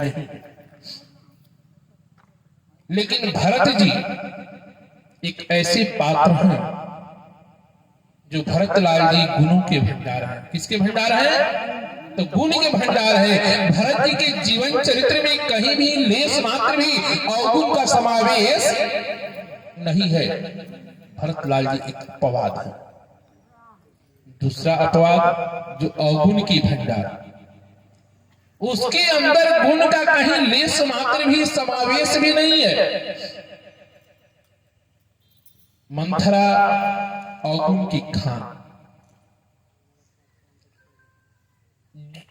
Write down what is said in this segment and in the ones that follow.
नहीं। लेकिन भरत जी एक ऐसे पात्र हैं जो भरतलाल जी गुणों के भंडार हैं। किसके भंडार हैं? तो गुण के भंडार है। भरत जी के जीवन चरित्र में कहीं भी लेस मात्र भी अवगुण का समावेश नहीं है। भरतलाल जी एक अपवाद है। दूसरा अपवाद जो अवगुण की भंडार, उसके अंदर गुण का कहीं लेस मात्र भी समावेश भी नहीं है। मंथरा अवगुण की खान,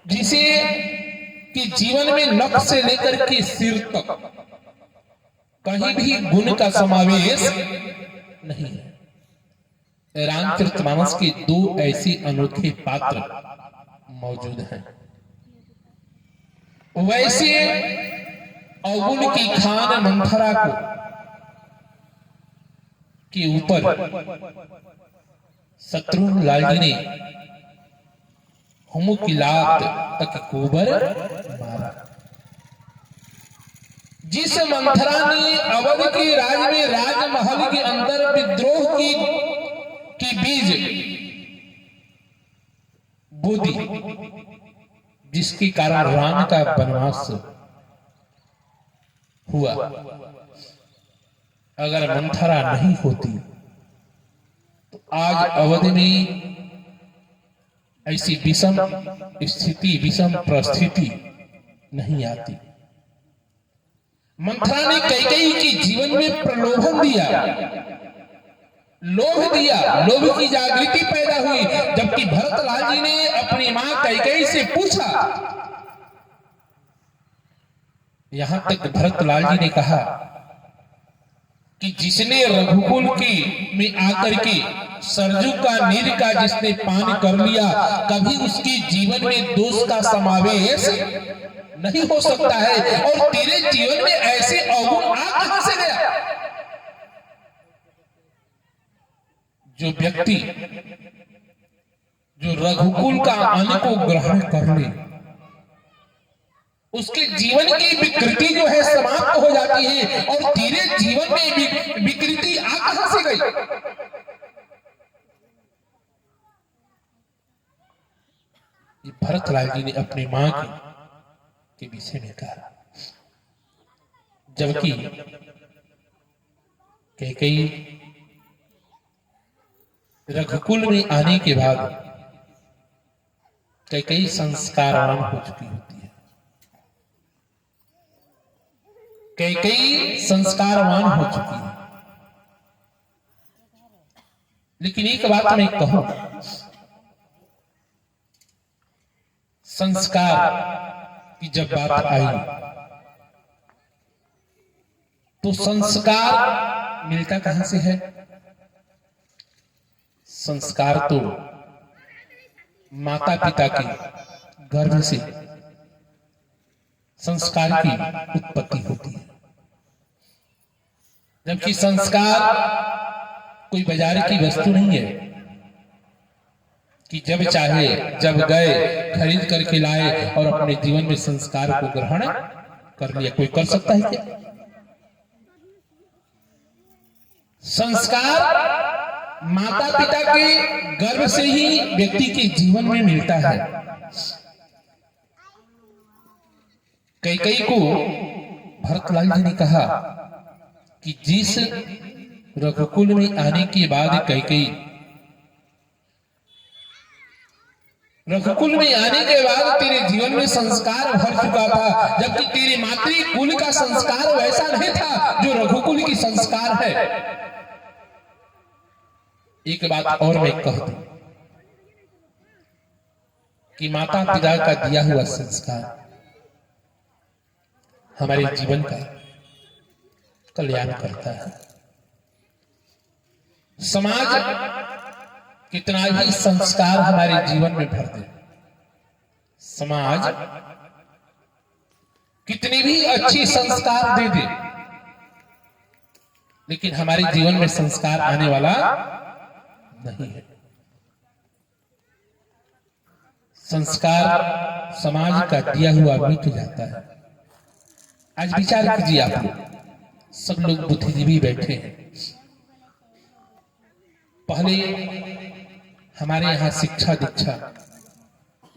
जिसे कि जीवन में नख से लेकर के सिर तक कहीं भी गुण का समावेश नहीं है। रामचरितमानस के दो ऐसे अनोखे पात्र मौजूद हैं। वैसे अवगुण की खान मंथरा को के ऊपर शत्रुघ्न लाल जी ने हुमुकिलात तक गोबर मारा। जिस मंथरा ने अवध के राज में राजमहल के अंदर विद्रोह की बीज बो दी, जिसके कारण राम का वनवास हुआ। अगर मंथरा नहीं होती तो आज अवध में ऐसी विषम स्थिति, विषम परिस्थिति नहीं आती। मंथरा ने कैकेयी के जीवन में प्रलोभन दिया, लोभ दिया, लोभ की जागृति पैदा हुई। जबकि भरतलाल जी ने अपनी मां कैकेयी से पूछा, यहां तक भरतलाल जी ने कहा कि जिसने रघुकुल की में आकर के सरजू का नीर का जिसने पान कर लिया, कभी उसके जीवन में दोष का समावेश नहीं हो सकता है। और तेरे जीवन में ऐसे अवगुण आ कहां से गया? जो व्यक्ति जो रघुकुल का अन्न को ग्रहण कर ले, उसके जीवन की विकृति जो है समाप्त हो जाती है। और तेरे जीवन में विकृति आ कहां से गई? ये भरतलाल जी ने अपनी मां के विषय में कहा। जबकि कैकेयी रघुकुल में आने के बाद कैकेयी संस्कारवान हो चुकी होती है। कैकेयी संस्कारवान हो चुकी है। लेकिन एक बात मैं कहूं, संस्कार की जब बात आई तो संस्कार मिलता कहां से है? संस्कार तो माता पिता के गर्भ से संस्कार की उत्पत्ति होती है। जबकि संस्कार कोई बाजार की वस्तु नहीं है कि जब चाहे जब गए खरीद करके लाए और अपने जीवन में संस्कार को ग्रहण कर लिया। कोई कर सकता है क्या? संस्कार माता पिता के गर्भ से ही व्यक्ति के जीवन में मिलता है। कैकेयी को भरतलाल जी ने कहा कि जिस रघुकुल में आने के बाद कैकेयी रघुकुल में आने के बाद तेरे जीवन में संस्कार भर चुका था, जबकि तेरे मातृकुल का संस्कार वैसा नहीं था जो रघुकुल की संस्कार है। एक बात और मैं कह दूं कि माता पिता का दिया हुआ संस्कार हमारे जीवन का कल्याण करता है। समाज कितना भी संस्कार हमारे जीवन में भर दे, समाज कितनी भी अच्छी संस्कार दे दे, लेकिन हमारे जीवन में संस्कार आने वाला नहीं है। संस्कार समाज का दिया हुआ मिट जाता है। आज विचार कीजिए, आप सब लोग बुद्धिजीवी बैठे हैं। पहले हमारे यहाँ शिक्षा दीक्षा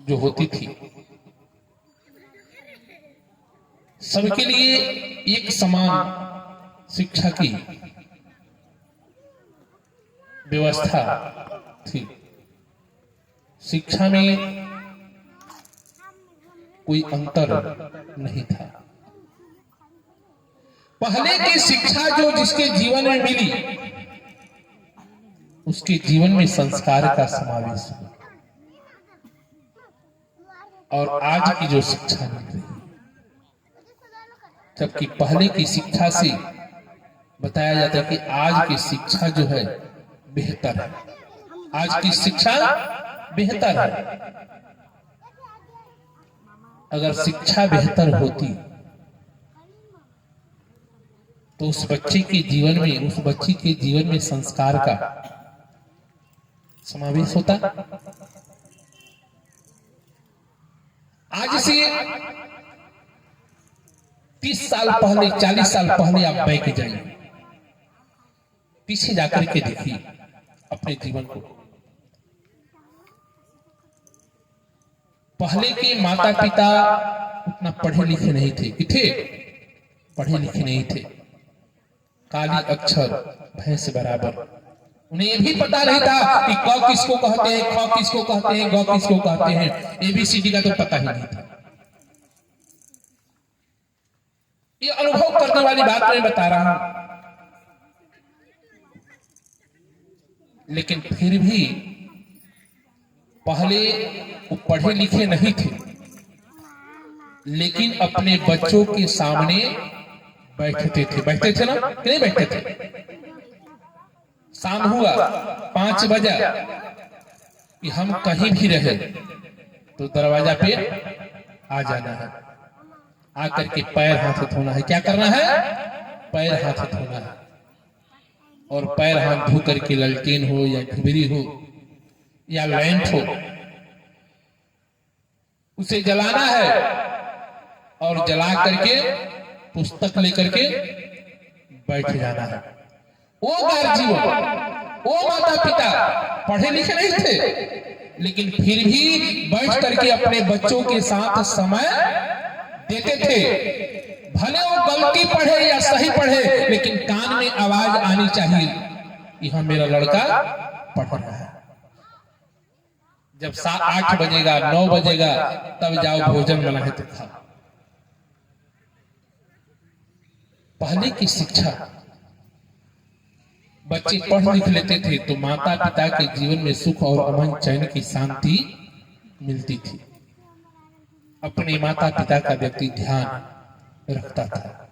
जो होती थी, सबके लिए एक समान शिक्षा की व्यवस्था थी। शिक्षा में कोई अंतर नहीं था। पहले की शिक्षा जो जिसके जीवन में मिली, उसके जीवन में संस्कार का समावेश हुआ। और आज की जो शिक्षा मिल रही है, जबकि पहले की शिक्षा से बताया जाता है कि आज की शिक्षा जो है बेहतर है, आज की शिक्षा बेहतर है। अगर शिक्षा बेहतर होती तो उस बच्चे के जीवन में, उस बच्ची के जीवन में संस्कार का समावेश होता। आज से 30 साल पहले, 40 साल पहले आप बैठ जाइए, पीछे जाकर के देखिए अपने जीवन को। पहले के माता पिता उतना पढ़े लिखे नहीं थे, थे पढ़े लिखे नहीं थे। काली अक्षर भैंस बराबर, उन्हें ये भी पता नहीं था कि क किसको कहते हैं, ख किसको कहते हैं, ग किसको कहते हैं, एबीसीडी का तो पता ही नहीं था। ये अनुभव करने वाली बात मैं बता रहा हूं। लेकिन फिर भी पहले वो पढ़े लिखे नहीं थे, लेकिन अपने बच्चों के सामने बैठते थे ना, कि नहीं बैठते थे? शाम हुआ 5 बजा कि हम कहीं भी रहे तो दरवाजा पे आ जाना है, आकर के पैर हाथ धोना है। क्या करना है? पैर हाथ धोना है। और पैर हाथ धो करके ललटेन हो या घिबरी हो या लैंप हो, उसे जलाना है और जला करके पुस्तक लेकर के बैठ जाना है। वो गार्जियन, वो माता पिता पढ़े लिखे नहीं थे, लेकिन फिर भी बैठ करके अपने बच्चों के साथ समय देते थे। भले वो गलती पढ़े या सही पढ़े, लेकिन कान में आवाज आनी चाहिए कि हाँ मेरा लड़का पढ़ रहा है। जब 8 बजेगा, 9 बजेगा, तब जाओ भोजन बना है तो खाओ। पहले की शिक्षा, बच्चे पढ़ लिख लेते थे तो माता पिता के जीवन में सुख और अमन चैन की शांति मिलती थी। अपने माता पिता का व्यक्ति ध्यान रखता था।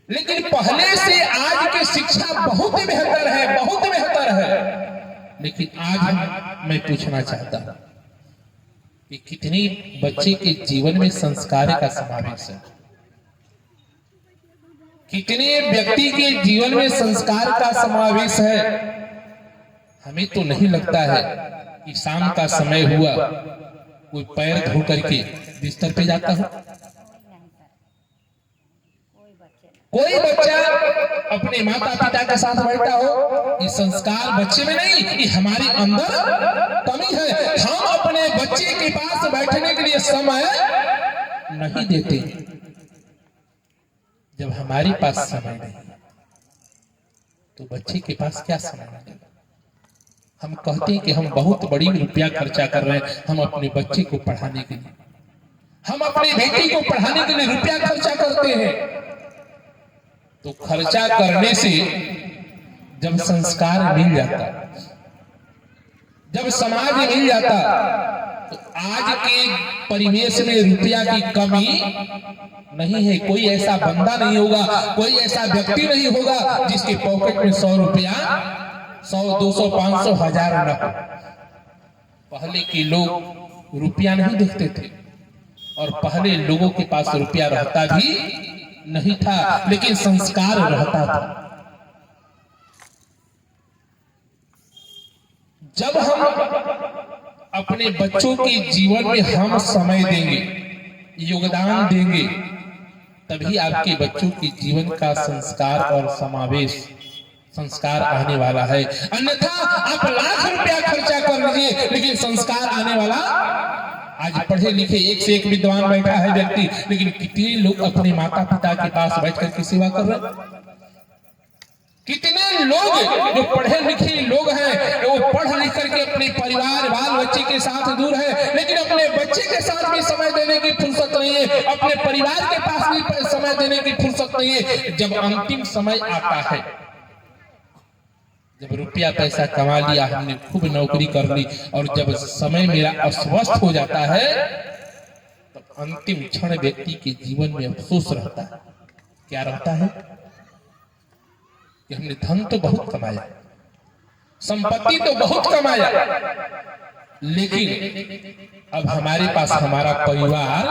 लेकिन पहले से आज की शिक्षा बहुत बेहतर है, बहुत बेहतर है। लेकिन आज मैं पूछना चाहता हूं कि कितनी बच्चे के जीवन में संस्कार का समावेश है, कितने व्यक्ति के जीवन में संस्कार का समावेश है। हमें तो नहीं लगता है कि शाम का समय हुआ कोई पैर धो करके बिस्तर पे जाता हो। कोई बच्चा अपने माता पिता के साथ बैठा हो। ये संस्कार बच्चे में नहीं, ये हमारे अंदर कमी है। हम अपने बच्चे के पास बैठने के लिए समय नहीं देते। जब हमारे पास समय नहीं तो बच्चे के पास क्या समय है? हम कहते हैं कि हम बहुत बड़ी रुपया खर्चा कर रहे हैं हम अपने बच्चे को पढ़ाने के लिए, हम अपनी बेटी को पढ़ाने के लिए रुपया खर्चा करते हैं। तो खर्चा करने से जब संस्कार मिल जाता, जब समाज मिल जाता, तो आज के परिवेश में रुपया की कमी नहीं है। कोई ऐसा बंदा नहीं होगा, कोई ऐसा व्यक्ति नहीं होगा जिसके पॉकेट में 100 रुपया, 100, 200, 500, 1000 न हो। पहले के लोग रुपया नहीं देखते थे और पहले लोगों के पास रुपया रहता भी नहीं था, लेकिन संस्कार रहता था। जब हम अपने बच्चों के जीवन में हम समय देंगे, योगदान देंगे, तभी आपके बच्चों के जीवन का संस्कार और समावेश संस्कार आने वाला है। अन्यथा आप लाख रुपया खर्चा कर लीजिए लेकिन संस्कार आने वाला। आज पढ़े लिखे एक से एक विद्वान बैठा है व्यक्ति, लेकिन कितने लोग अपने माता पिता के पास बैठकर की सेवा कर रहे हैं। कितने लोग जो पढ़े लिखे लोग हैं वो पढ़ लिख करके अपने परिवार बाल बच्चे के साथ दूर है, लेकिन अपने बच्चे के साथ भी समय देने की फुर्सत नहीं है, अपने परिवार के पास भी समय देने की फुर्सत नहीं है। जब अंतिम समय आता है, जब रुपया पैसा कमा लिया, हमने खूब नौकरी कर ली और जब समय मेरा अस्वस्थ हो जाता है, तो अंतिम क्षण व्यक्ति के जीवन में अफसोस रहता है। क्या रहता है कि हमने धन तो बहुत कमाया, संपत्ति तो बहुत कमाया, लेकिन अब हमारे पास हमारा परिवार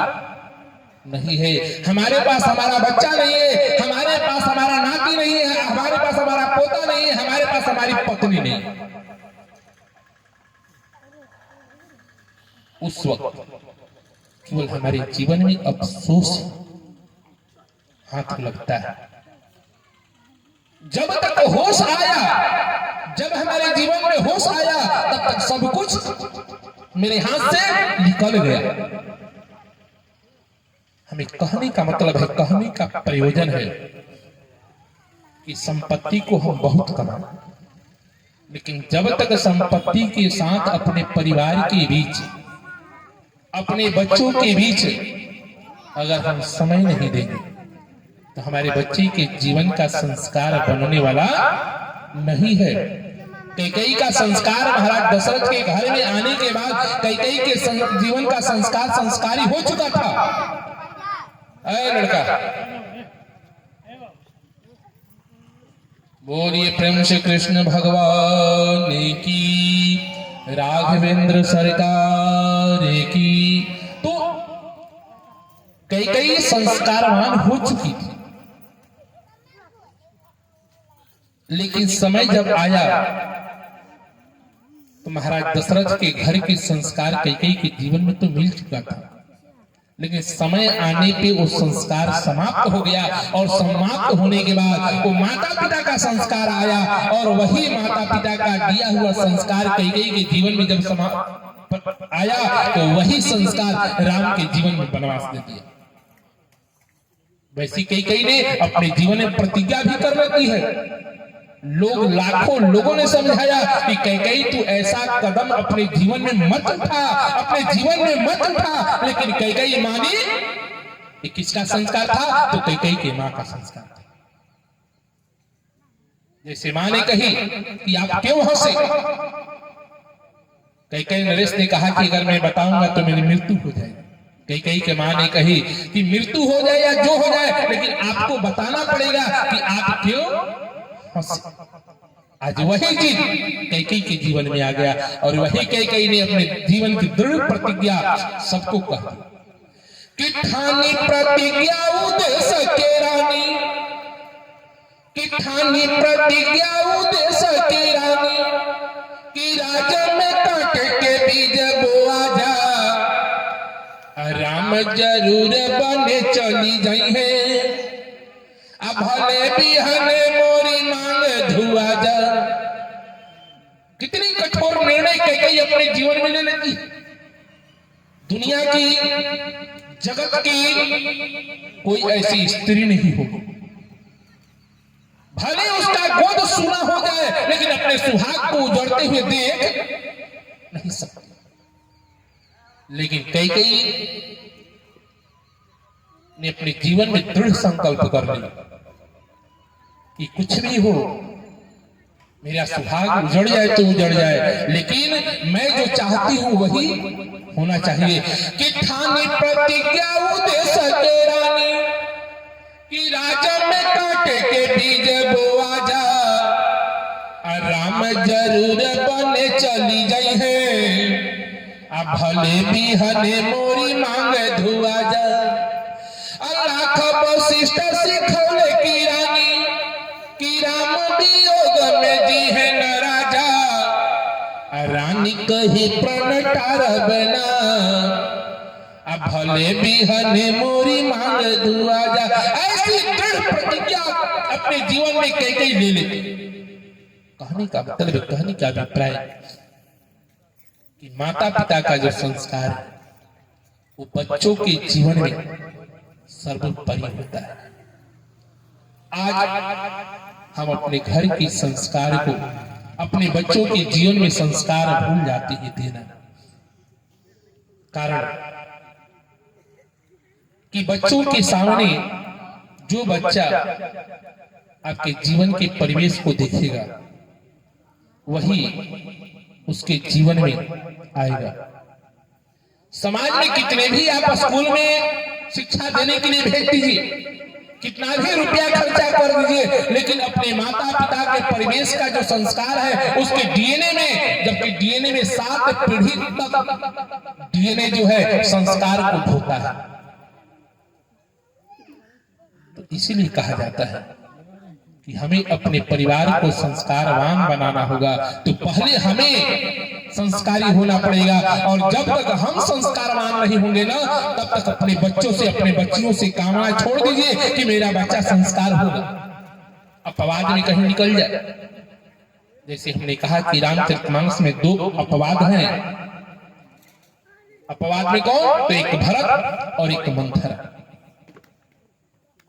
नहीं है, हमारे पास हमारा बच्चा नहीं है, हमारे पास हमारा नाती नहीं है, हमारे पास हमारा पोता नहीं है, हमारे पास हमारी पत्नी नहीं है। उस वक्त केवल हमारे जीवन में अफसोस हाथ लगता है। जब तक होश आया, जब हमारे जीवन में होश आया, तब तक सब कुछ मेरे हाथ से निकल गया। हमें कहने का मतलब है, कहने का प्रयोजन है कि संपत्ति को हम बहुत कमाएं, लेकिन जब तक संपत्ति के साथ अपने परिवार के बीच, अपने बच्चों के बीच अगर हम समय नहीं देंगे तो हमारे बच्चे के जीवन का संस्कार बनने वाला नहीं है। कैकेयी का संस्कार महाराज दशरथ के घर में आने के बाद कैकेयी के जीवन का संस्कार संस्कारी हो चुका था। अरे लड़का, बोलिए प्रेम से कृष्ण भगवान की, राघवेंद्र सरकार की। तो कैकेयी संस्कारवान हो चुकी थी, लेकिन समय जब आया तो महाराज दशरथ के घर के संस्कार कैकेयी के जीवन में तो मिल चुका था, लेकिन समय आने पे वो संस्कार समाप्त हो गया और समाप्त होने के बाद वो माता पिता का संस्कार आया और वही माता पिता का दिया हुआ संस्कार कैकेयी के जीवन में जब समाप्त आया तो वही संस्कार राम के जीवन में वनवास दे दिया। वैसी कैकेयी ने अपने जीवन में प्रतिज्ञा भी कर रखी है। लोग लाखों लोगों ने समझाया कि कैकेयी तू ऐसा कदम अपने जीवन में मत उठा, अपने जीवन में मत उठा, लेकिन कैकेयी मानी। ये किसका संस्कार था? तो कैकेयी की मां का संस्कार था। जैसे मां ने कही कि आप क्यों हंसे, कैकेयी नरेश ने कहा कि अगर मैं बताऊंगा तो मेरी मृत्यु हो जाएगी। कैकेयी के मां ने कही कि मृत्यु हो जाए या जो हो जाए, लेकिन आपको बताना पड़ेगा कि आप क्यों हंसे। आज वही चीज कैकेयी के जीवन में आ गया और वही कैकेयी ने अपने जीवन की दृढ़ प्रतिज्ञा सबको कहा कि ठानी प्रतिज्ञा उदेश के रानी, कि ठानी प्रतिज्ञा उदेश के रानी, कि राजा में काट के बीज बोआ जा, राम जरूर बने चली जाई है, अब भले बिहने मोरी मांग धुआ जा। कितनी कठोर निर्णय कैकेयी अपने जीवन में ले लेती। दुनिया की, जगत की कोई ऐसी स्त्री नहीं होगी, भले उसका गोद सुना हो जाए, लेकिन अपने सुहाग को उजड़ते हुए देख नहीं सकती। लेकिन कैकेयी ने अपने जीवन में दृढ़ संकल्प कर लिया कि कुछ भी हो, मेरा सुहाग उजड़ जाए तो उजड़ जाए, लेकिन मैं जो चाहती हूं वही होना चाहिए। कि ठानी प्रतिज्ञा उदेश के रानी, कि राजा में काटे के बीज बोआ जा, राम जरूर बने चली जाई है, अब भले भी हने मोरी मांग धुआ जा। लाख वशिष्ठ सिखौले की रानी, कि राम वियोग में जी है न राजा, रानी कही प्रण टारब ना, अब भले बिहने मोरी मांग दुआ जा, ऐसी दृढ़ प्रतिज्ञा अपने जीवन में कई ले लेते। कहने का मतलब, कहने का अभिप्राय कि माता पिता का जो संस्कार है वो बच्चों के जीवन में सर्वोपरि होता है। आज हम अपने घर के संस्कार को अपने बच्चों के जीवन में संस्कार भूल जाते हैं देना। कारण कि बच्चों के सामने जो बच्चा आपके जीवन के परिवेश को देखेगा वही उसके जीवन में आएगा। समाज में कितने भी आप स्कूल में शिक्षा देने के लिए भेज दीजिए, कितना भी रुपया खर्चा कर दीजिए, लेकिन अपने माता पिता के परिवेश का जो संस्कार है उसके डीएनए में, जबकि डीएनए में 7 पीढ़ी तक डीएनए जो है संस्कार को ढोता है। तो इसीलिए कहा जाता है कि हमें अपने परिवार को संस्कारवान बनाना होगा, तो पहले हमें संस्कारी होना पड़ेगा। और जब तक हम संस्कारवान नहीं होंगे ना, तब तक अपने बच्चों से, अपने बच्चियों से कामना छोड़ दीजिए कि मेरा बच्चा संस्कार होगा, अपवाद में कहीं निकल जाए। जैसे हमने कहा कि रामचरितमानस में 2 अपवाद हैं। अपवाद में कौन? तो एक भरत और एक मंथरा।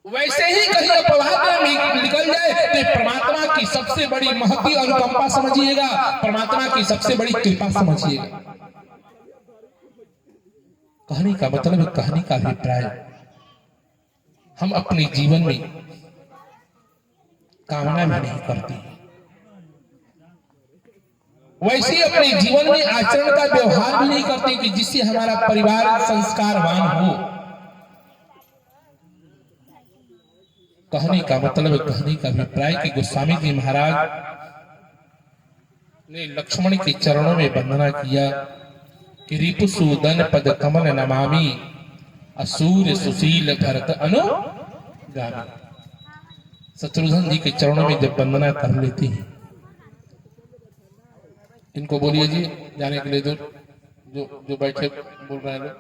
वैसे ही कहीं अपवाद में निकल जाए तो परमात्मा की सबसे बड़ी महती अनुकंपा समझिएगा, परमात्मा की सबसे बड़ी कृपा समझिएगा। कहने का मतलब, कहने का अभिप्राय, हम अपने जीवन में कामना भी नहीं करते, वैसे ही अपने जीवन में आचरण का व्यवहार भी नहीं करते कि जिससे हमारा परिवार संस्कारवान हो। कहने का मतलब, कहने का अभिप्राय कि गोस्वामी जी महाराज ने लक्ष्मण के चरणों में वंदना किया कि रिपुसूदन पद कमल नमामि असूर सुशील भरत अनुगामी। शत्रुघ्न जी के चरणों में जब वंदना कर लेती है, इनको बोलिए जी जाने के लिए, जो बैठे बोल रहे हैं लोग,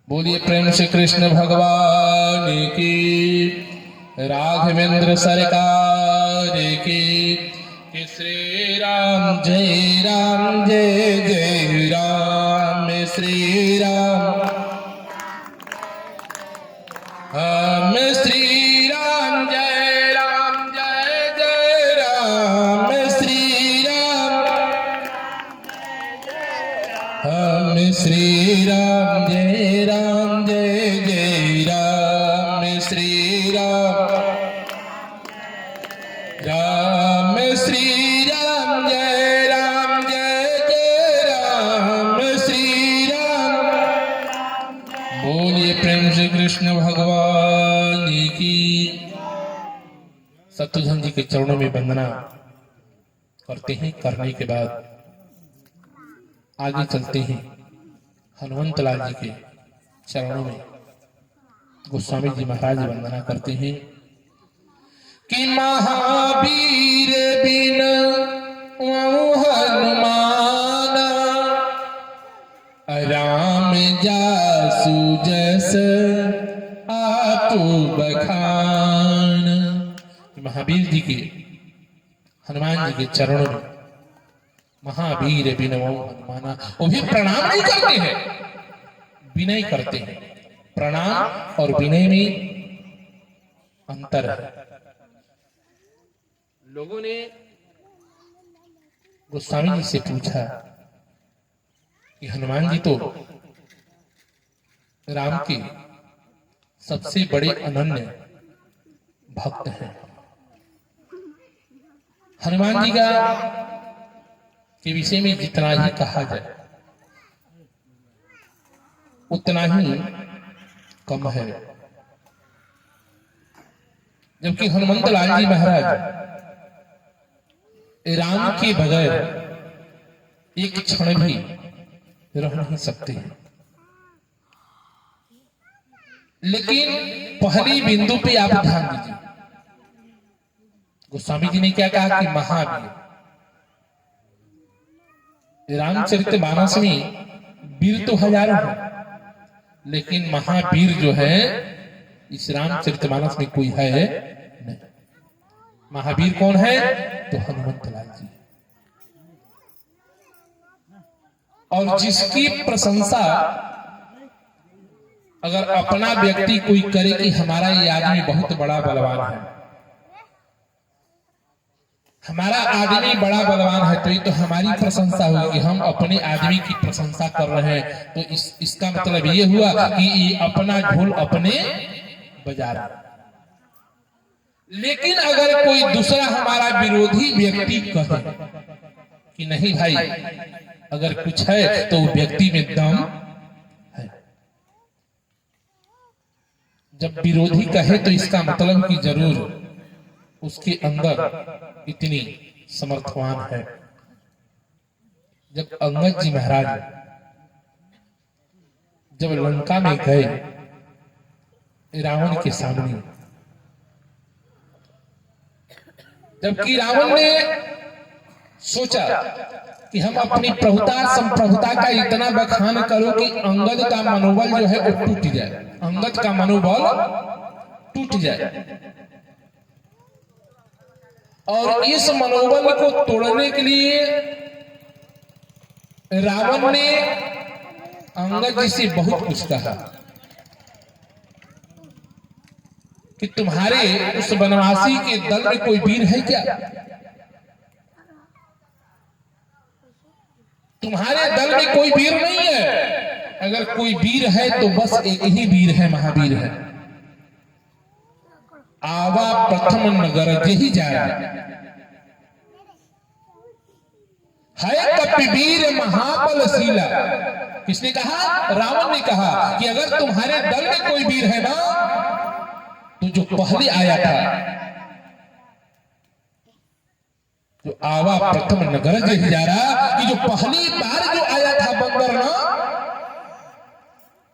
बोलिए प्रेम से कृष्ण भगवान की, राघवेंद्र सरकार की, श्री राम जय राम जय जय राम, श्री राम हम श्री राम जय राम जय जय राम, श्री राम हम श्री राम जय राम जय जय राम, श्री राम राम श्री राम जय राम जय जय राम, श्री राम। बोलिए प्रेम से कृष्ण भगवान की। शत्रुघ्न जी के चरणों में वंदना करते हैं। करने के बाद आगे चलते हैं, हनुमंत लाल जी के चरणों में गोस्वामी जी महाराज वंदना करते हैं कि महावीर बिन हनुमान, राम जासु जस आपु बखान। महावीर जी के, हनुमान जी के चरणों में, महावीर बिन हनुमाना, वो भी प्रणाम नहीं करते हैं, विनय करते हैं। प्रणाम और विनय में अंतर है। लोगों ने गोस्वामी जी से पूछा कि हनुमान जी तो राम के सबसे बड़े अनन्य भक्त हैं, हनुमान जी का के विषय में जितना ही कहा जाए उतना ही कम है। जबकि हनुमंत लाल जी महाराज राम के बगैर एक क्षण भी रह नहीं सकते हैं। लेकिन पहली बिंदु पे आप ध्यान दीजिए, गोस्वामी जी ने क्या कहा कि महावीर। रामचरितमानस में वीर तो हजारों हैं, लेकिन महावीर जो है इस रामचरितमानस में कोई है नहीं। महावीर कौन है? तो हनुमंत लाल जी। और जिसकी प्रशंसा अगर अपना व्यक्ति कोई करे कि हमारा ये आदमी बहुत बड़ा बलवान है, हमारा आदमी बड़ा बलवान है, तो ये तो हमारी प्रशंसा होगी, हम अपने आदमी की प्रशंसा कर रहे हैं, तो इसका मतलब ये हुआ कि ये अपना ढोल अपने बजा रहा। लेकिन अगर कोई दूसरा हमारा विरोधी व्यक्ति कहे कि नहीं भाई अगर कुछ है तो व्यक्ति में दम है, जब विरोधी कहे तो इसका मतलब कि जरूर उसके अंदर इतनी समर्थवान है। जब अंगद जी महाराज जब लंका में गए रावण के सामने, जबकि रावण ने सोचा कि हम अपनी प्रभुता संप्रभुता का इतना बखान करो कि अंगद का मनोबल जो है वो टूट जाए, अंगद का मनोबल टूट जाए। और इस मनोबल को तोड़ने के लिए रावण ने अंगद जी से बहुत कुछ कहा कि तुम्हारे उस वनवासी के दल में कोई वीर है क्या? तुम्हारे दल में कोई वीर नहीं है, अगर कोई वीर है तो बस एक ही वीर है, महावीर है। आवा प्रथम नगर ही जाए है कपिवीर महाबलशीला। किसने कहा? रावण ने कहा कि अगर तुम्हारे दल में कोई वीर है ना तो जो पहले आया था, जो आवा प्रथम नगर ही जा रहा कि जो पहली बार जो आया था बंदर ना,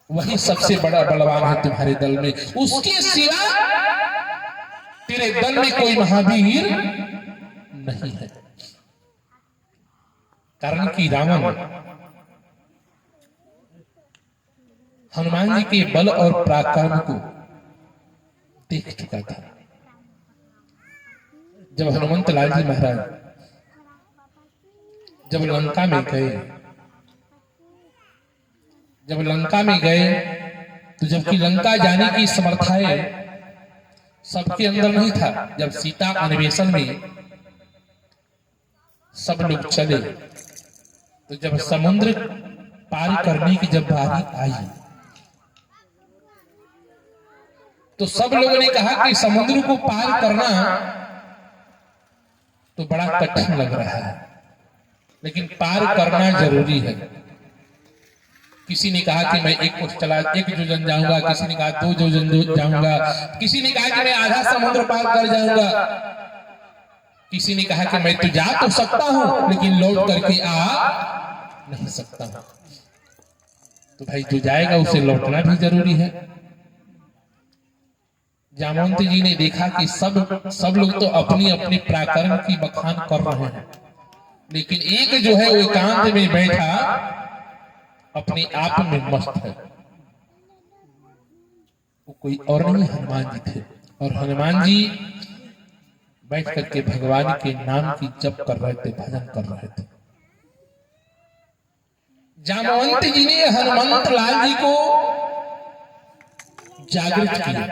वही सबसे बड़ा बलवान है तुम्हारे दल में, उसके सिवा तेरे दल में कोई महावीर नहीं है। कारण कि रावण हनुमान जी के बल और पराक्रम को देख चुका था। जब हनुमंत लाल जी महाराज जब लंका में गए, जब लंका में गए तो जबकि लंका जाने की समर्थाएं सबके अंदर नहीं था, जब सीता अन्वेषण में सब लोग चले तो जब समुद्र पार करने की जब बारी आई तो सब लोगों ने कहा कि समुद्र को पार करना तो बड़ा कठिन लग रहा है, लेकिन पार करना जरूरी है। किसी ने कहा कि मैं एक योजन जाऊंगा, किसी ने कहा 2 योजन जाऊंगा, किसी ने कहा कि मैं आधा समुद्र पार कर जाऊंगा, किसी ने कहा कि मैं तो जा तो सकता हूं लेकिन लौट करके आ नहीं सकता हूं। तो भाई जो जाएगा उसे लौटना भी जरूरी है। जामवंत जी ने देखा कि सब लोग तो अपनी अपनी पराक्रम की बखान कर रहे हैं, लेकिन एक जो है वो एकांत में बैठा अपने आप में मस्त है। वो कोई और नहीं, हनुमान जी थे। और हनुमान जी बैठ करके भगवान के नाम की जप कर रहे थे, भजन कर रहे थे। जामवंत जी ने हनुमंत लाल जी को जागृत किया।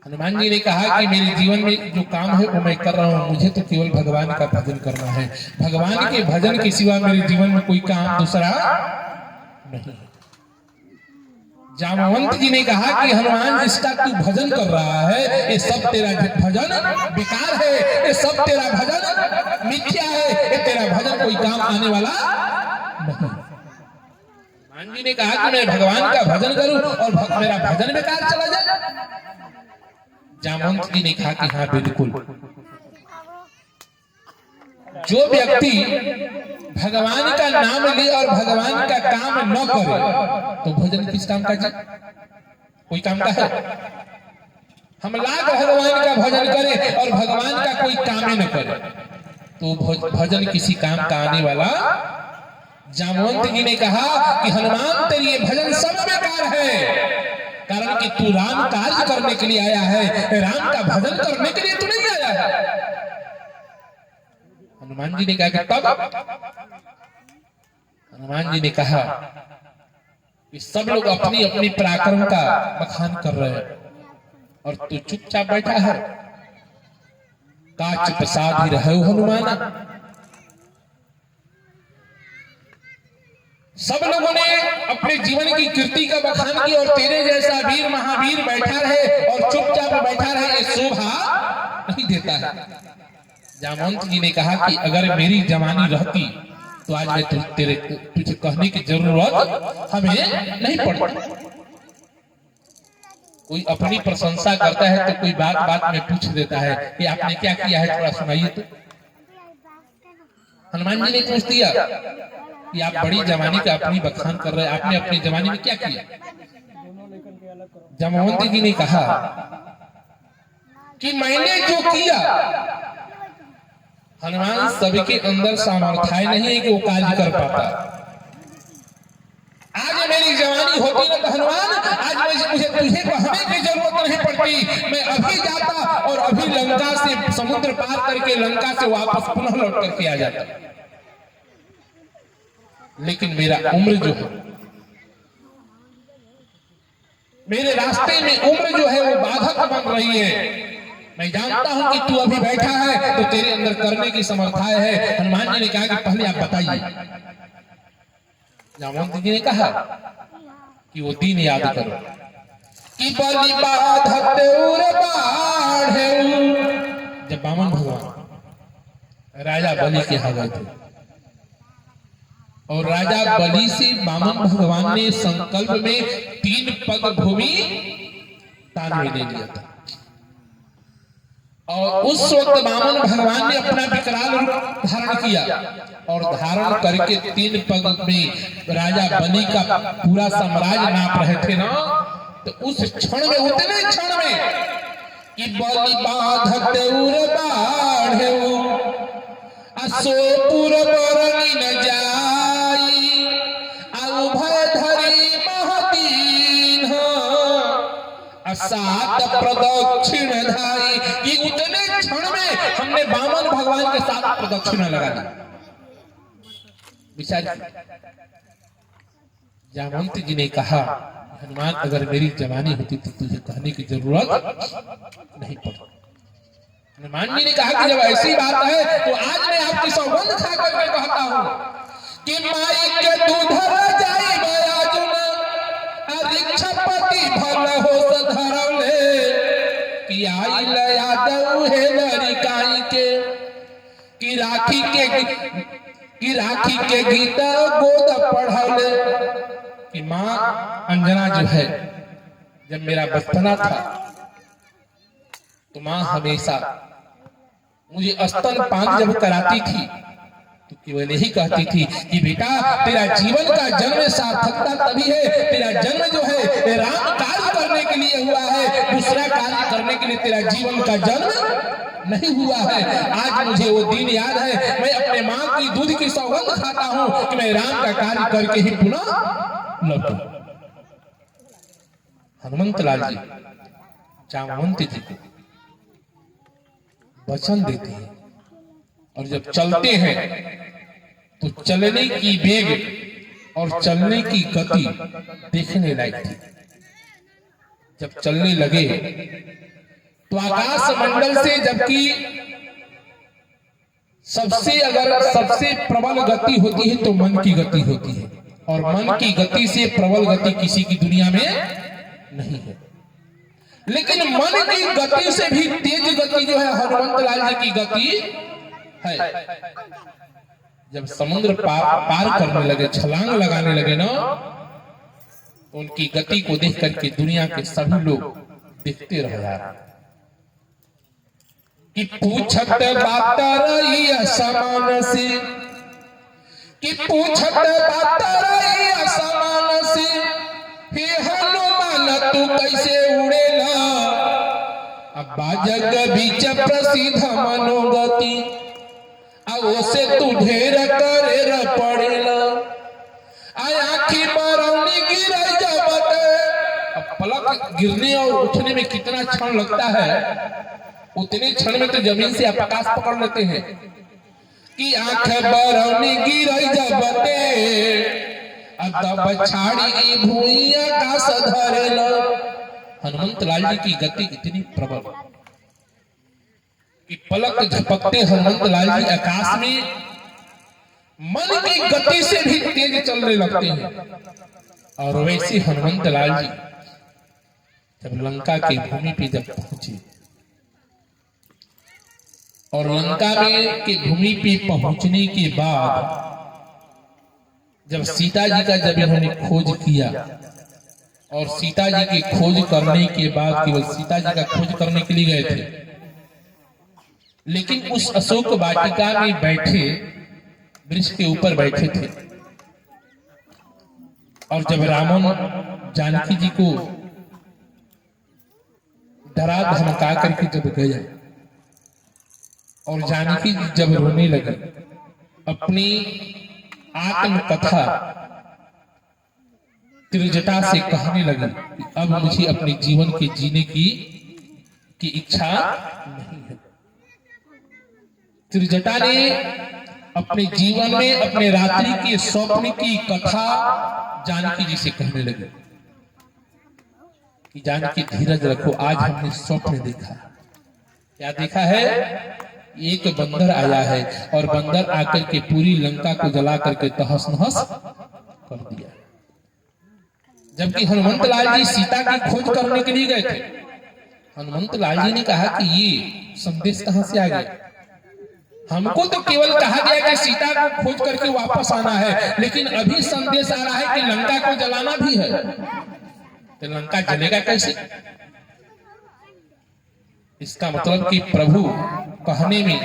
हनुमान जी ने कहा कि मेरे जीवन में जो काम है वो मैं कर रहा हूं, मुझे तो केवल भगवान का भजन करना है, भगवान के भजन के सिवा मेरे जीवन में कोई काम दूसरा नहीं। जामवंत जी ने कहा कि हनुमान जिसका तू भजन कर रहा है ये सब तेरा भजन बेकार है, ये सब तेरा भजन मिथ्या है, ये तेरा भजन कोई काम आने वाला नहीं। हनुमान जी ने कहा कि मैं भगवान का भजन करूं और मेरा भजन बेकार चला जाए। जामवंत जी ने कहा कि हाँ बिल्कुल, जो व्यक्ति भगवान का नाम ले और भगवान का काम न करे तो भजन किस काम का जी? कोई काम का है? हम लाख भगवान का भजन करें और भगवान का कोई काम ही न करे तो भजन किसी काम का आने वाला जामवंत जी ने कहा कि हनुमान तेरी ये भजन सब बेकार है, कारण कि तू राम कार्य करने के लिए आया है, राम का भजन करने के लिए तू नहीं आया है। हनुमान जी ने कहा कि तब हनुमान जी ने कहा कि सब लोग अपनी अपनी पराक्रम का बखान कर रहे हैं और तू चुपचाप बैठा है, काच प्रसाद ही रहे हो हनुमान। सब लोगों ने अपने जीवन की कीर्ति का बखान किया और तेरे जैसा वीर महावीर बैठा रहे और चुपचाप बैठा रहे, ये शोभा नहीं देता है। जामवंत जी ने कहा कि अगर मेरी जवानी रहती तो आज मैं तुझे कहने की जरूरत हमें नहीं पड़ती। कोई अपनी प्रशंसा करता है तो कोई बात बात में पूछ देता है कि आपने क्या किया है, थोड़ा सुनाइए तो। हनुमान जी ने पूछ दिया कि आप बड़ी जवानी का अपनी बखान कर रहे हैं, आपने अपनी जवानी में क्या किया। जामवंत जी ने कहा कि मैंने जो किया, हनुमान सभी के अंदर सामर्थ्य नहीं है कि वो कार्य कर पाता। आज मेरी जवानी होती ना तो हनुमान आज मुझे तुझे कहने की जरूरत नहीं पड़ती, मैं अभी जाता और अभी लंका से समुद्र पार करके लंका से वापस पुनः लौट करके आ जाता। लेकिन मेरा उम्र जो है, मेरे रास्ते में उम्र जो है वो बाधक बन रही है। मैं जानता हूं कि तू अभी बैठा है तो तेरे अंदर करने की समर्था है। हनुमान जी ने कहा कि पहले आप बताइए। जामवंत जी ने कहा कि वो दिन याद करो कि बलि बाधक उर बाढ़ेउ। जब वामन भगवान राजा बलि के यहाँ गए थे और राजा बलि से वामन भगवान ने संकल्प में 3 पग भूमि दान में ले लिया था और उस वक्त वामन भगवान ने अपना विकराल रूप धारण किया और धारण करके 3 पग में राजा बलि का पूरा साम्राज्य नाप रहे थे ना, तो उस क्षण में होते ना क्षण में कि बलि बाधक उर बाढ़ेउ असोपुर बरनी न जाई आउ भय धरी महदीन सात प्रदक्षिण धाई। कि उतने क्षण में हमने वामन भगवान के साथ प्रदक्षिणा लगा दी। विचार जामवंत जी ने कहा हनुमान अगर मेरी जवानी होती तो तुझे कहने की जरूरत नहीं पड़ती। हनुमान जी ने कहा कि जब ऐसी बात है तो आज मैं आपकी सौगंध खा करके कहता हूं कि माई के दूध जाई बयाजुन रिक्षपति भल हो सधरले कि आई लया दऊ है लरिकाई के कि राखी के गीत गोद पढ़ले। कि माँ अंजना जो है जब मेरा बचपना था तो माँ हमेशा मुझे स्तन पान जब कराती थी तो केवल यही कहती थी कि बेटा तेरा जीवन का जन्म सार्थकता तभी है, तेरा जन्म जो है राम कार्य करने के लिए हुआ है, दूसरा कार्य करने के लिए तेरा जीवन का जन्म नहीं हुआ है। आज मुझे वो दिन याद है, मैं अपने माँ की दूध की सौगंध खाता हूँ कि मैं राम का कार्य करके ही पुनः लौटूं। हनुमंत लाल जी जामवंत जी को वचन देते हैं और जब चलते हैं तो चलने की वेग और चलने की गति देखने लायक थी। जब चलने लगे तो आकाश मंडल से, जबकि सबसे प्रबल गति होती है तो मन की गति होती है और मन की गति से प्रबल गति किसी की दुनिया में नहीं है। लेकिन मन की गति से भी तेज गति जो है हनुमंत लाल जी की गति है। जब समुद्र पार करने लगे, छलांग लगाने लगे ना, उनकी गति को देख करके दुनिया के सभी लोग देखते रह यार कि पूछत बात रही समान से, कि पूछत बात रही समान से, हे हनुमान तू कैसे उड़ेला, अब जग बीच प्रसिद्ध मनोगति, अब से तू ढेर करे पड़ेला। आय आँखी बरौनी गिर जाबते। अब पलक गिरने और उठने में कितना क्षण लगता है, उतने क्षण में तो जमीन से आकाश पकड़ लेते हैं कि आँख बरौनी गिर जाबते तब छाड़ी भूइया का सधरेल। हनुमंत लाल जी की गति इतनी प्रबल कि पलक झपकते हनुमंत लाल जी आकाश में मन की गति से भी तेज चलने लगते हैं। और वैसे हनुमंत लाल जी जब लंका की भूमि पे जब पहुंचे और लंका में की भूमि पे पहुंचने के बाद जब सीता जी का जब इन्होंने खोज किया और सीता जी की खोज करने के बाद केवल सीता जी का खोज करने के लिए गए थे, लेकिन उस अशोक वाटिका में बैठे वृक्ष के ऊपर बैठे थे। और जब रावण जानकी जी को डरा धमका करके जब गया और जानकी जी जब रोने लगी, अपनी आत्मकथा त्रिजटा से कहने लगी कि अब मुझे अपने जीवन के जीने की इच्छा नहीं है। त्रिजटा ने अपने जीवन में अपने रात्रि के स्वप्न की कथा जानकी जी से कहने लगी कि जानकी धीरज रखो, आज हमने स्वप्न देखा। क्या देखा है? एक बंदर आया है और बंदर आकर के पूरी लंका को जला करके तहस नहस कर दिया। जबकि हनुमंत लाल जी सीता की खोज करने के लिए गए थे। हनुमंत लाल जी ने कहा कि ये संदेश कहां से आ गया? हमको तो केवल कहा गया कि सीता को खोज करके वापस आना है, लेकिन अभी संदेश आ रहा है कि लंका को जलाना भी है। तो लंका जलेगा कैसे? इसका मतलब कि प्रभु कहने में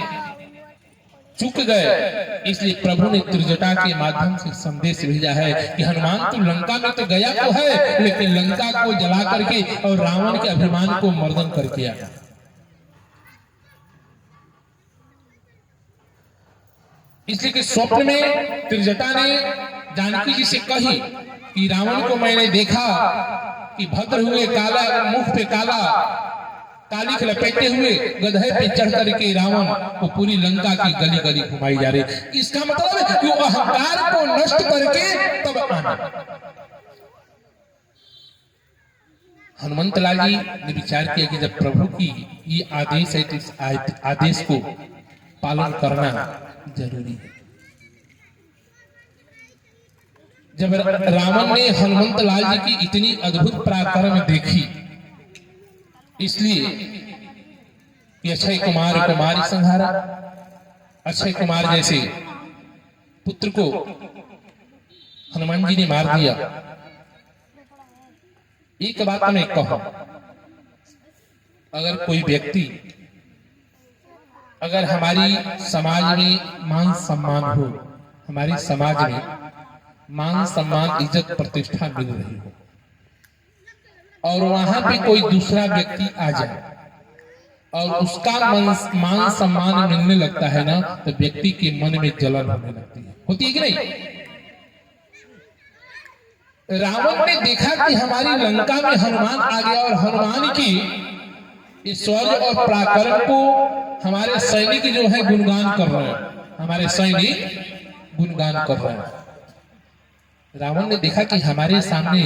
चूक गए, इसलिए प्रभु ने त्रिजटा के माध्यम से संदेश भेजा है कि हनुमान तू लंका में तो गया तो है, लेकिन लंका को जला करके और रावण के अभिमान को मर्दन करके आया। इसलिए कि स्वप्न में त्रिजटा ने जानकी जी से कही कि रावण को मैंने देखा कि भद्र हुए, काला मुख पे काला कालिख लपेटे हुए गधे पे चढ़ करके रावण को पूरी लंका की गली गली घुमाई जा रही। इसका मतलब है कि अहंकार को नष्ट करके तब आना। हनुमंत लाल जी ने विचार किया कि जब प्रभु की ये आदेश है तो इस आदेश को पालन करना जरूरी है। जब रावण ने हनुमंत लाल जी की इतनी अद्भुत पराक्रम देखी, इसलिए कि अक्षय कुमार कुमारी संहारा, अक्षय कुमार जैसे पुत्र को हनुमान जी ने मार दिया। एक बात मैं कहूं, अगर कोई व्यक्ति, अगर हमारी समाज में मान सम्मान हो, हमारी समाज में मान सम्मान इज्जत प्रतिष्ठा मिल रही हो और वहां पे कोई दूसरा व्यक्ति आ जाए और उसका मान सम्मान मिलने लगता है ना, तो व्यक्ति के मन में जलन होने लगती है। होती है कि नहीं? रावण ने देखा कि हमारी लंका में हनुमान आ गया और हनुमान की शौर्य और पराक्रम को हमारे सैनिक जो है गुणगान कर रहे हैं, हमारे सैनिक गुणगान कर रहे हैं। रावण ने देखा कि हमारे सामने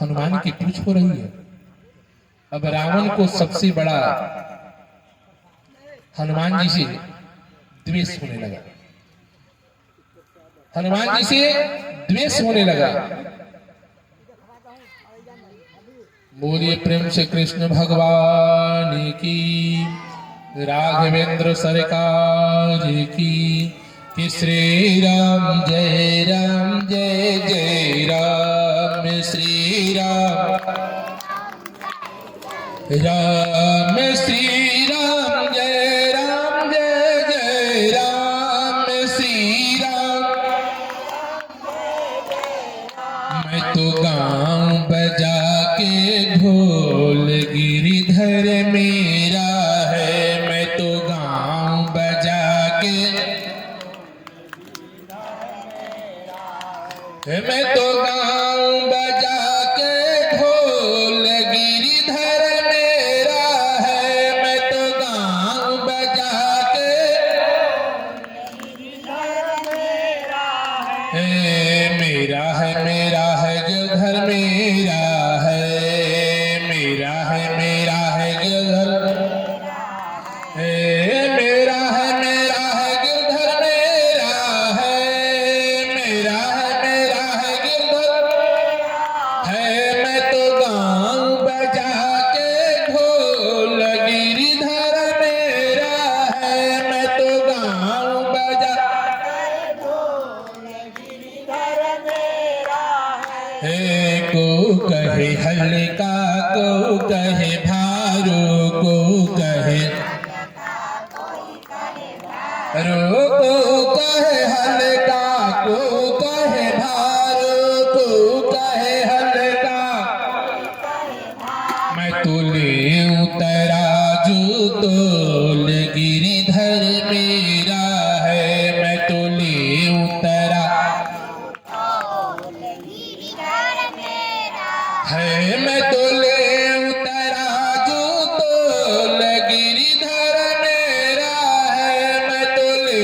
हनुमान की पूछ हो रही है। अब रावण को सबसे बड़ा हनुमान जी से द्वेष होने लगा, हनुमान जी से द्वेष होने लगा। बोलिए प्रेम से कृष्ण भगवान की, राघवेंद्र सरकार की, कि श्री राम जय जय राम, श्री राम राम श्री राम जय जय राम, श्री राम। मैं तो गाँव बजा के ढोल गिरिधर मेरा है, मैं तो गाँव बजा के, मैं तो गिरधर, मेरा है गिरधर मेरा है, मेरा है गिरधर है। मैं तो गाऊं बजा के ढोल गिरधर मेरा है, मैं तो गाऊं बजा है। को कहे हल्का, को कहे भारो, को कहे रो, को कहे हल्का, को कहे भारो, को कहे हल्का। मैं तो ले तराजू तोल गिरधर मेरा है, मैं तो ले तरा है। मैं तो ले तराजू तोल गिरधर मेरा है, मैं तो ले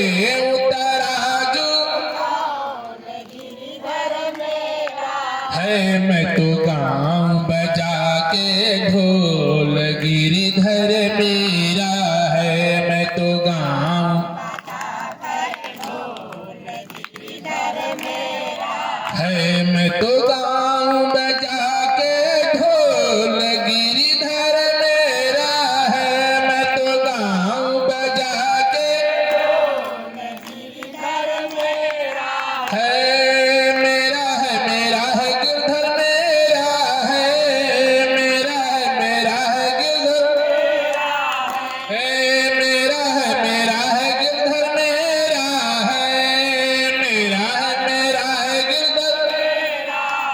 तराजू है। मैं तो गाऊं बजा के ढोल गिरधर मेरा है, मैं तो गाऊं है। मैं तो गाऊं बजा के ढोल गिरधर मेरा है, मैं तो गाऊं बजा के है। मेरा है गिरधर मेरा है, मेरा है गिरधर है। मेरा है गिरधर मेरा है, मेरा है गिरधर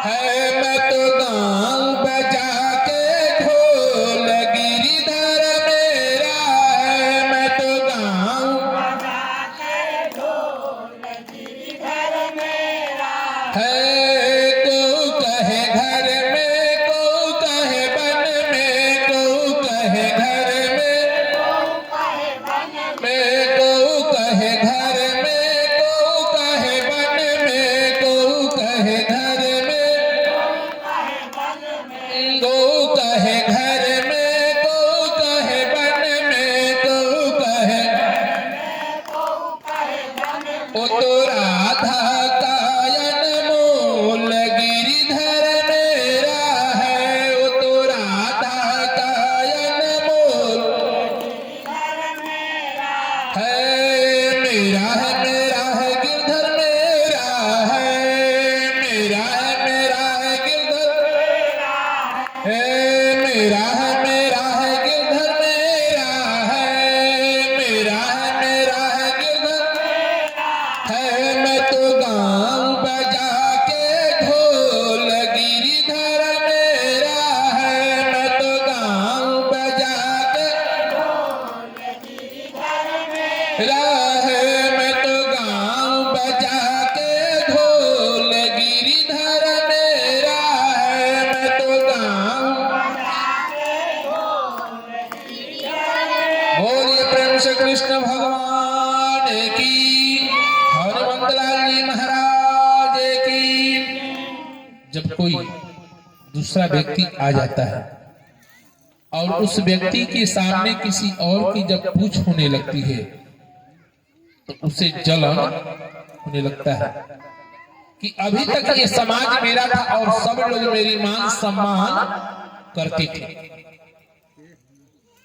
है। मैं तो गाऊं बजा के ढोल गिरधर मेरा है, मैं तो गाऊं है। को कहे घर में, को कहे बन में, को कहे घर में, को कहे घर में, को कहे बन में, को कहे घर में, को कहे घर में, को कहे बन में, को कहे ओ तो राधा कायन मोल गिरधर मेरा है, ओ तो राधा कायन मोल है। मेरा है गिरधर मेरा है, मेरा है गिरधर है। मेरा है गिरधर मेरा है, मेरा है गिरधर है। मैं तो गाऊं बजा के ढोल गिरधर मेरा है, मैं तो गाऊं बजा के है। मैं तो गाऊं बजा के ढोल गिरधर मेरा है, मैं तो गाऊं। बोलिए प्रेम से कृष्ण भगवान की, हनुमंत लाल जी महाराज की। जब कोई दूसरा व्यक्ति आ जाता है और उस व्यक्ति के सामने किसी और की जब पूछ होने लगती है तो उसे जलन होने लगता है कि अभी तक ये समाज मेरा था और सब लोग मेरी मान सम्मान करते थे,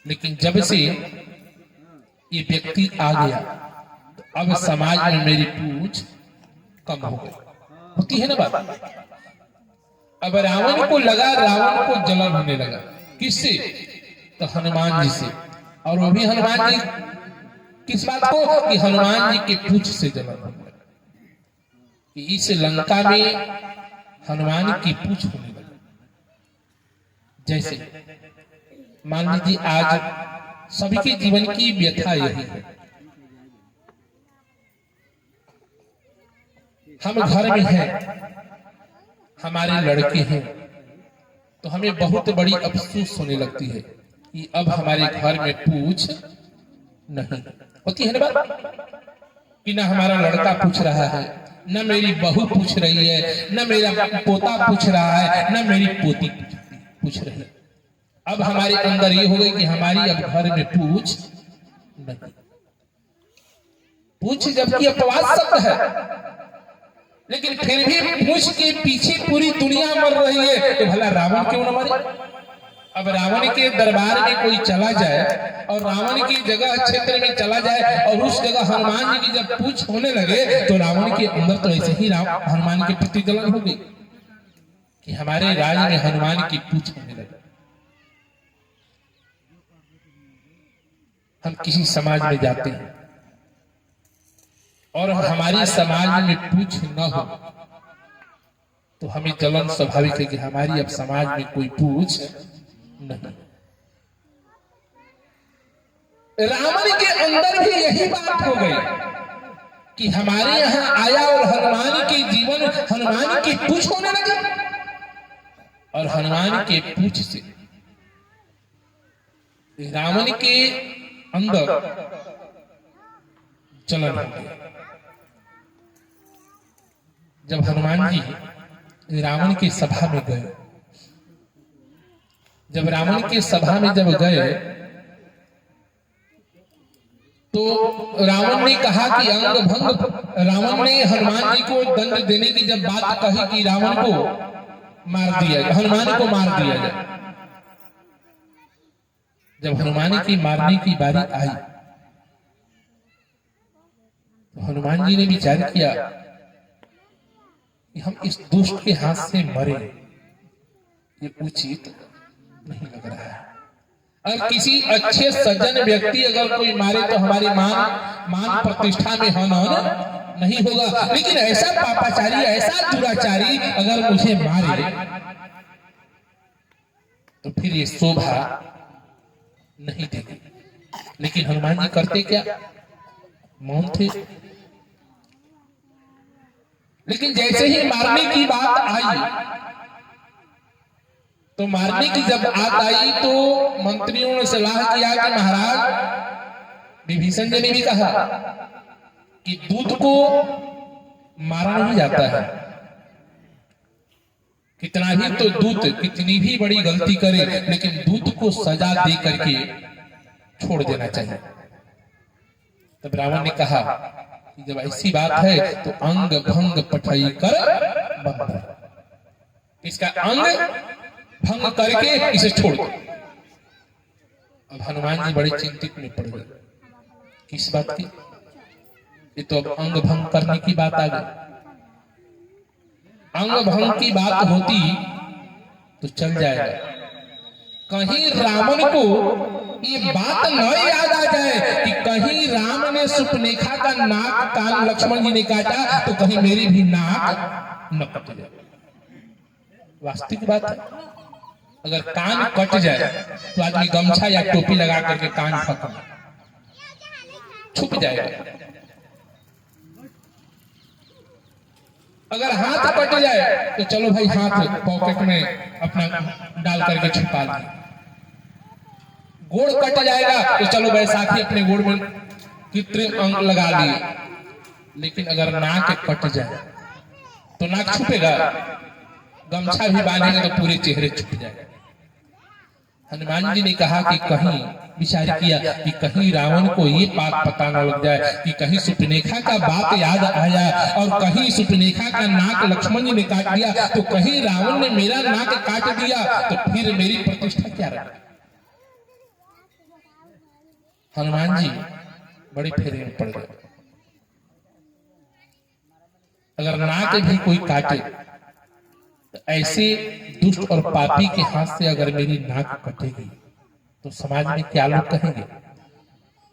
लेकिन जब से ये व्यक्ति आ गया तो अब समाज में मेरी पूछ कम हो गई। होती है ना बात। अब रावण को लगा, रावण को जलन होने लगा। किससे? तो हनुमान जी से। और वो भी हनुमान जी किस बात को? कि हनुमान जी के पूछ से जलन होने लगा, कि इस लंका में हनुमान की पूछ होने लगी। जैसे मान लीजिए आज सभी के जीवन की व्यथा यही है, हम घर में हैं, हमारे लड़के हैं, तो हमें बहुत बड़ी अफसोस होने लगती है कि अब हमारे घर में पूछ नहीं होती है ना बात, कि ना हमारा लड़का पूछ रहा है, न मेरी बहू पूछ रही है, न मेरा पोता पूछ रहा है, न मेरी पोती पूछ रही है। अब हमारे अंदर ये हो गई कि हमारी अब घर में पूछ नहीं। पूछ जबकि अपवाद शब्द है, लेकिन फिर भी पूछ के पीछे पूरी दुनिया मर रही है, तो भला रावण क्यों न मरे? अब रावण के दरबार में कोई चला जाए और रावण की जगह क्षेत्र में चला जाए और उस जगह हनुमान जी की जब पूछ होने लगे, तो रावण के अंदर तो ऐसे ही हनुमान के प्रति जलन हो गई कि हमारे राज में हनुमान की पूछ होने लगी। हम किसी समाज में जाते हैं और हमारी समाज में पूछ न हो तो हमें जलन स्वाभाविक है कि हमारी अब समाज में कोई पूछ नहीं। रावण के अंदर भी यही बात हो गई कि हमारे यहां आया और हनुमान के जीवन हनुमान की पूछ होने लगी और हनुमान के पूछ से रावण के अंदर जलन हो गया। जब हनुमान जी रावण की सभा में गए, जब रावण की सभा में जब गए तो रावण ने कहा कि अंग भंग, रावण ने हनुमान जी को दंड देने की जब बात कही कि रावण को मार दिया जाए, हनुमान को मार दिया जाए, जब हनुमान की मारने की बारी आई तो हनुमान जी ने विचार किया कि हम इस दुष्ट के हाथ से मरे, ये उचित नहीं लग रहा है। और किसी अच्छे सज्जन व्यक्ति अगर कोई मारे तो हमारी मान प्रतिष्ठा में हनन नहीं होगा, लेकिन ऐसा पापाचारी, ऐसा दुराचारी अगर मुझे मारे तो फिर ये शोभा नहीं देगी। लेकिन हनुमान जी करते क्या? मौन थे। लेकिन जैसे ही मारने की बात आई तो मारने की जब बात आई तो मंत्रियों ने सलाह किया कि महाराज, विभीषण जी ने भी कहा कि दूत को मारा नहीं जाता है, कितना भी तो दूत कितनी भी बड़ी गलती करे लेकिन दूत को सजा दे करके छोड़ देना चाहिए। तब रावण ने कहा कि जब ऐसी बात है तो अंग भंग पठई कर बंद, इसका अंग भंग करके इसे छोड़ दो। अब हनुमान जी बड़े चिंतित में पड़ गए, किस बात की? ये तो अब अंग भंग करने की बात आ गई। अंग भंग की बात होती तो चल जाएगा, कहीं रावण को ये बात न याद आ जाए कि कहीं राम ने सुपनेखा का नाक कान लक्ष्मण जी ने काटा तो कहीं मेरी भी नाक न कट जाए। वास्तविक बात है, अगर कान कट जाए तो आदमी गमछा या टोपी लगा करके कान ढक छुप जाएगा। अगर हाथ कट जाए तो चलो भाई हाथ पॉकेट में अपना डाल करके छुपा लें। गोड़ कट जाएगा तो चलो बैसाखी अपने गोड़ में कृत्रिम अंग लगा लिए। लेकिन अगर नाक कट जाए तो नाक छुपेगा, गमछा भी बांधेंगे तो पूरे चेहरे छुप जाएगा। हनुमान जी ने कहा कि कहीं विचार किया कि कहीं रावण को ये बात पता न लग जाए कि कहीं सुपनेखा का बात याद आया और कहीं सुपनेखा का नाक लक्ष्मण जी ने काट दिया तो कहीं रावण ने मेरा नाक काट दिया तो फिर मेरी प्रतिष्ठा क्या रही। हनुमान जी बड़े फेरे में पड़ गए। अगर नाक भी कोई काटे तो ऐसे दुष्ट और पापी के हाथ से अगर मेरी नाक कटेगी तो समाज में क्या लोग कहेंगे?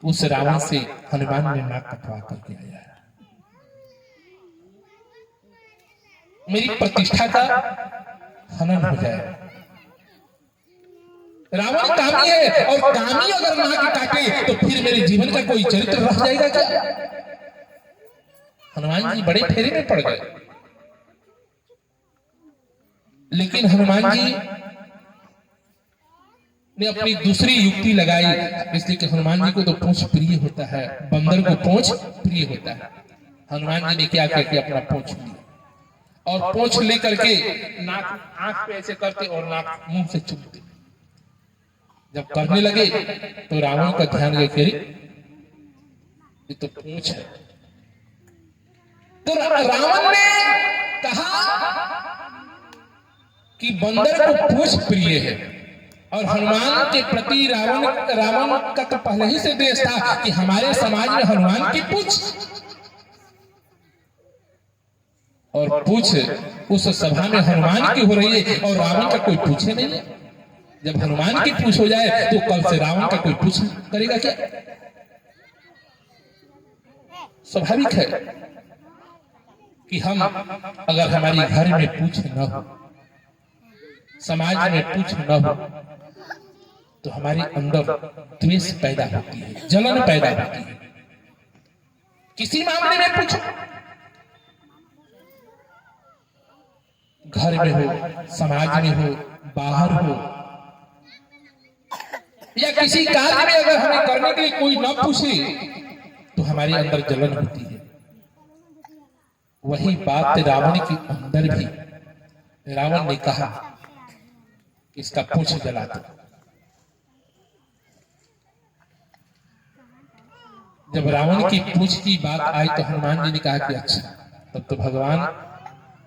उस रावण से हनुमान ने नाक कटवा करके आया है। मेरी प्रतिष्ठा का हनन हो जाएगा। रावण कामी है और कामी अगर नाक काटे तो फिर मेरे जीवन का कोई चरित्र रह जाएगा क्या? हनुमान जी बड़े फेरे में पड़ गए। लेकिन हनुमान जी ने अपनी दूसरी युक्ति लगाई, इसलिए कि हनुमान जी को तो पूंछ प्रिय होता है, बंदर को पूंछ प्रिय होता है। हनुमान जी ने क्या किया कि अपना पूंछ लिया और पूंछ लेकर के नाक आंख पे ऐसे करते और नाक मुंह से चूमते। जब करने लगे तो रावण का ध्यान गया कि ये तो पूंछ है। तो रावण ने कहा कि बंदर को पूंछ प्रिय है, और हनुमान के प्रति रावण का तो पहले ही से देश था कि हमारे समाज में हनुमान की पूंछ, और पूछ उस सभा में हनुमान की हो रही है और रावण का कोई पूछे नहीं है। जब हनुमान की पूछ हो जाए तो कल से रावण का कोई पूछ करेगा क्या? स्वाभाविक है कि हम अगर हमारी घर में पूछ न हो, समाज में पूछ न हो, तो हमारे अंदर द्वेष पैदा होती है, जलन पैदा होती है। किसी मामले में पूछो, घर में हो, समाज में हो, बाहर हो, या किसी कार्य में अगर हमें करने के लिए कोई न पूछे तो हमारे अंदर जलन होती है। वही बात रावण के अंदर भी रावण ने कहा कि इसका पूंछ जला दो। जब रावण की पूंछ की बात आई तो हनुमान जी ने कहा कि अच्छा, तब तो भगवान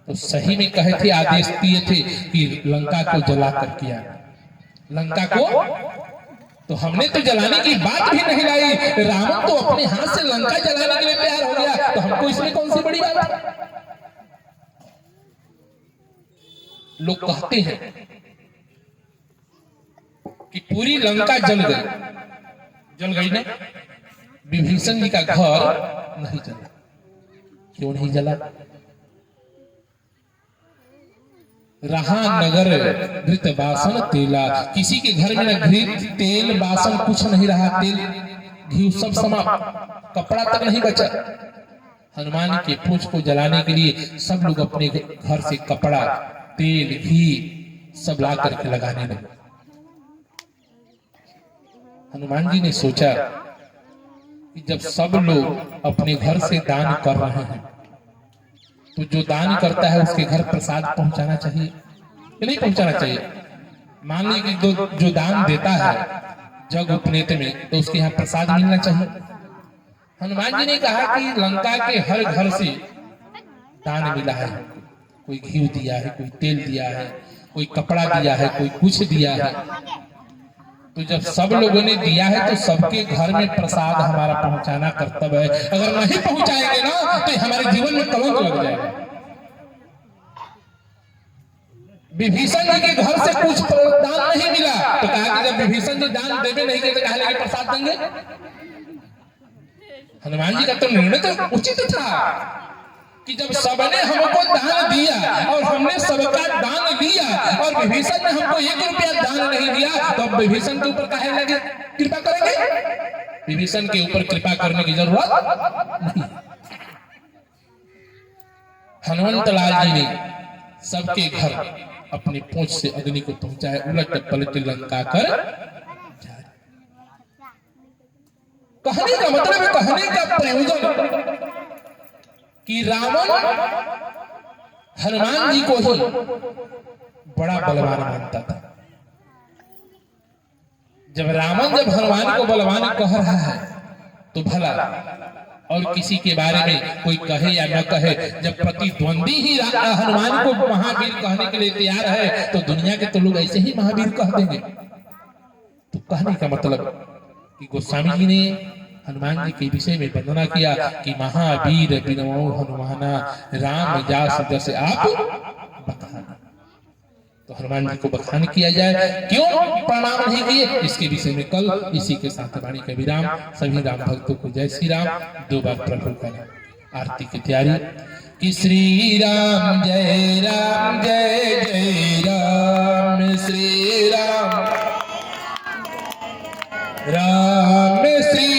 तो सही में कहे थे, आदेश दिए थे कि लंका को जला कर किया। लंका को तो हमने तो जलाने की बात भी नहीं लाई, रावण तो अपने हाथ से लंका जलाने के लिए तैयार हो गया, तो हमको इसमें कौन सी बड़ी बात है? लोग कहते हैं कि पूरी लंका जल गई ना, विभीषण जी का घर नहीं जला। क्यों नहीं जला? रहा नगर घृत बासन तेला, किसी के घर में न घृत तेल बासन कुछ नहीं रहा, तेल घी सब समाप्त, कपड़ा तक नहीं बचा। हनुमान के पूंछ को जलाने के लिए सब लोग अपने घर से कपड़ा, तेल, घी सब ला करके लगाने लगे। हनुमान जी ने सोचा कि जब सब लोग अपने घर से दान कर रहे हैं तो जो दान करता है उसके घर प्रसाद पहुंचाना चाहिए कि नहीं पहुंचाना चाहिए? मान लीजिए कि जो दान देता है जग उपनेत में, तो उसके यहाँ प्रसाद मिलना चाहिए। हनुमान जी ने कहा कि लंका के हर घर से दान मिला है, कोई घी दिया है, कोई तेल दिया है, कोई कपड़ा दिया है, कोई कुछ दिया है। तो जब सब लोगों ने दिया है तो सबके घर में प्रसाद हमारा पहुंचाना कर्तव्य है। अगर नहीं पहुंचाएंगे ना तो हमारे जीवन में कलंक लग जाएगा। विभीषण जी के घर से कुछ दान नहीं मिला तो कहा कि जब विभीषण जी दान देवे नहीं तो कहा लगे प्रसाद देंगे? हनुमान जी का तो निर्णय तो उचित था कि जब सबने हमको दान दिया और हमने सबका दान लिया और विभीषण ने हमको 1 रुपया दान नहीं दिया, तो अब विभीषण के ऊपर काहे लगे कृपा करेंगे? विभीषण के ऊपर कृपा करने की जरूरत नहीं। हनुमंत लाल जी ने सबके घर अपनी पूंछ से अग्नि को पहुंचाया, उलट पलट लंका कर। कहने का मतलब है, कहने का प्रयोजन कि रावण हनुमान जी को ही बड़ा बलवान मानता था। जब हनुमान को बलवान कह रहा है तो भला और किसी के बारे में कोई कहे या न कहे, जब प्रतिद्वंदी ही हनुमान को महावीर कहने के लिए तैयार है तो दुनिया के तो लोग ऐसे ही महावीर कह देंगे। तो कहने का मतलब कि गोस्वामी जी ने हनुमान जी के विषय में वर्णना किया कि महावीर बिनवो हनुमाना, राम जास जस आप बखाना। तो हनुमान जी को बखान किया जाए, क्यों प्रणाम नहीं किए, इसके विषय में कल इसी के साथ वाणी का विराम। सभी राम भक्तों को जय श्री राम। 2 बार प्रभु का आरती की तैयारी कि श्री राम जय राम जय जय राम, श्री राम राम श्री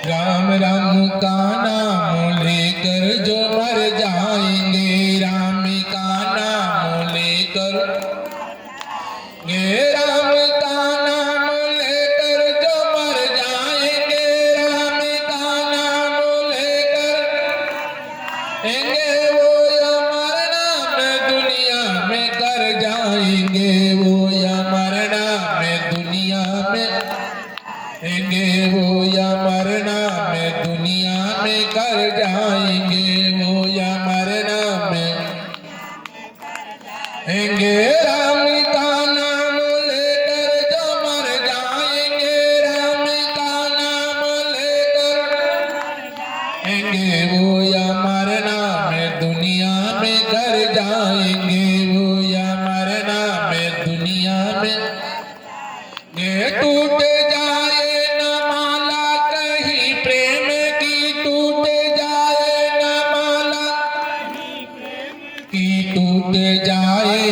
राम का नाम लेकर जो मर जाएंगे, राम का नाम लेकर, राम का नाम लेकर जो मर जाएंगे, राम का नाम लेकर जाएंगे राम का नाम लेकर जो मर जाएंगे, राम का नाम लेकर जाएंगे, वो या मरना में दुनिया में कर जाएंगे, वो या मरना में दुनिया में ये टूट जाए न माला कहीं प्रेम की, टूट जाए न माला की, टूट जाए